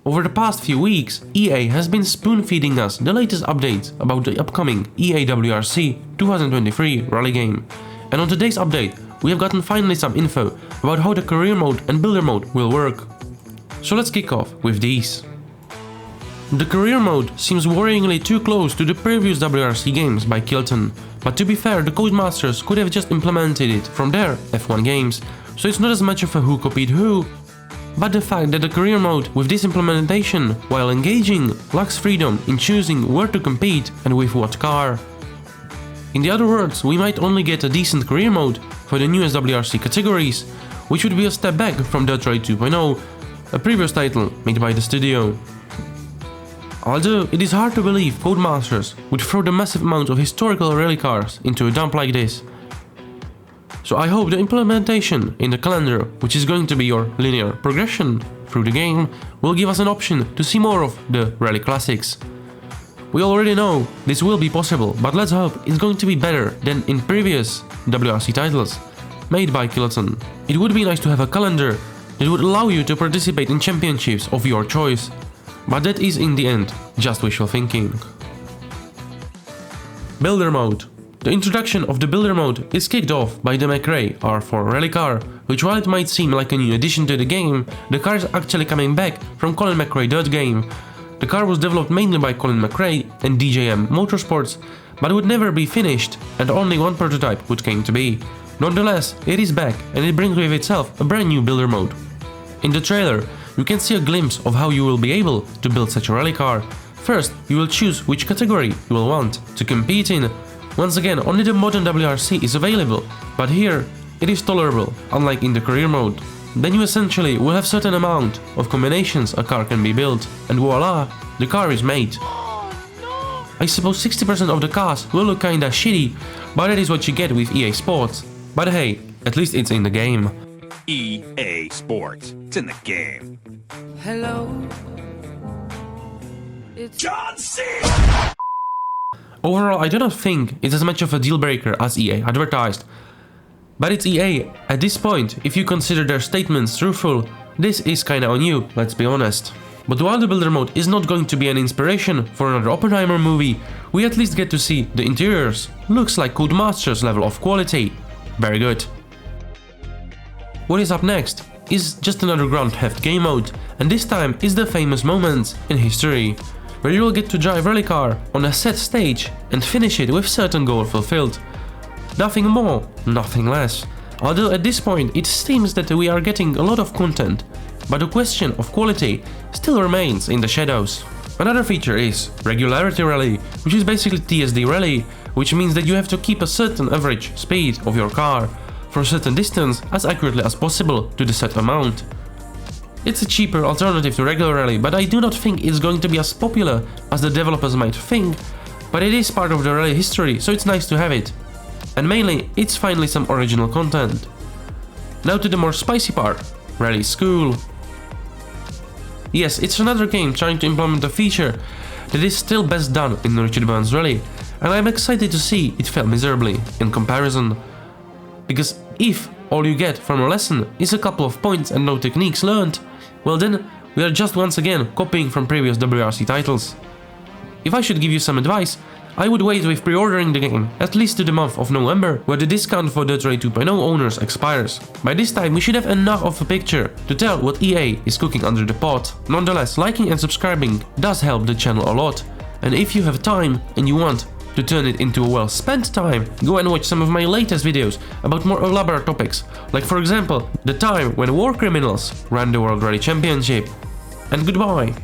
Over the past few weeks, EA has been spoon-feeding us the latest updates about the upcoming EA WRC 2023 rally game. And on today's update, we have gotten finally some info about how the career mode and builder mode will work. So let's kick off with these. The career mode seems worryingly too close to the previous WRC games by Kilton, but to be fair, the Codemasters could have just implemented it from their F1 games, so it's not as much of a who copied who. But the fact that the career mode with this implementation, while engaging, lacks freedom in choosing where to compete and with what car. In the other words, we might only get a decent career mode for the newest WRC categories, which would be a step back from Regularity 2.0, a previous title made by the studio. Although it is hard to believe Codemasters would throw the massive amount of historical rally cars into a dump like this. So I hope the implementation in the calendar, which is going to be your linear progression through the game, will give us an option to see more of the rally classics. We already know this will be possible, but let's hope it's going to be better than in previous WRC titles made by Kilton. It would be nice to have a calendar that would allow you to participate in championships of your choice, but that is in the end just wishful thinking. Builder mode. The introduction of the builder mode is kicked off by the McRae R4 rally car, which while it might seem like a new addition to the game, the car is actually coming back from Colin McRae game. The car was developed mainly by Colin McRae and DJM Motorsports, but would never be finished, and only one prototype would came to be. Nonetheless, it is back and it brings with itself a brand new builder mode. In the trailer, you can see a glimpse of how you will be able to build such a rally car. First, you will choose which category you will want to compete in. Once again, only the modern WRC is available, but here it is tolerable, unlike in the career mode. Then you essentially will have certain amount of combinations a car can be built, and voila, the car is made. I suppose 60% of the cars will look kinda shitty, but that is what you get with EA Sports. But hey, at least it's in the game. EA Sports, it's in the game. Hello, it's John C. Overall, I do not think it's as much of a deal breaker as EA advertised. But it's EA. At this point, if you consider their statements truthful, this is kinda on you, let's be honest. But while the builder mode is not going to be an inspiration for another Oppenheimer movie, we at least get to see the interiors. Looks like Codemasters level of quality. Very good. What is up next is just another ground heft game mode, and this time is the famous moments in history, where you will get to drive rally car on a set stage and finish it with certain goal fulfilled. Nothing more, nothing less. Although at this point it seems that we are getting a lot of content, but the question of quality still remains in the shadows. Another feature is Regularity Rally, which is basically TSD Rally, which means that you have to keep a certain average speed of your car for a certain distance as accurately as possible to the set amount. It's a cheaper alternative to regular rally, but I do not think it's going to be as popular as the developers might think, but it is part of the rally history, so it's nice to have it. And mainly, it's finally some original content. Now to the more spicy part, Rally School. Yes, it's another game trying to implement a feature that is still best done in Richard Burns Rally, and I'm excited to see it fail miserably in comparison. Because if all you get from a lesson is a couple of points and no techniques learned, well then, we are just once again copying from previous WRC titles. If I should give you some advice, I would wait with pre-ordering the game at least to the month of November, where the discount for Regularity 2.0 owners expires. By this time we should have enough of a picture to tell what EA is cooking under the pot. Nonetheless, liking and subscribing does help the channel a lot, and if you have time and you want to turn it into a well-spent time, go and watch some of my latest videos about more elaborate topics, like for example, the time when war criminals ran the World Rally Championship. And goodbye!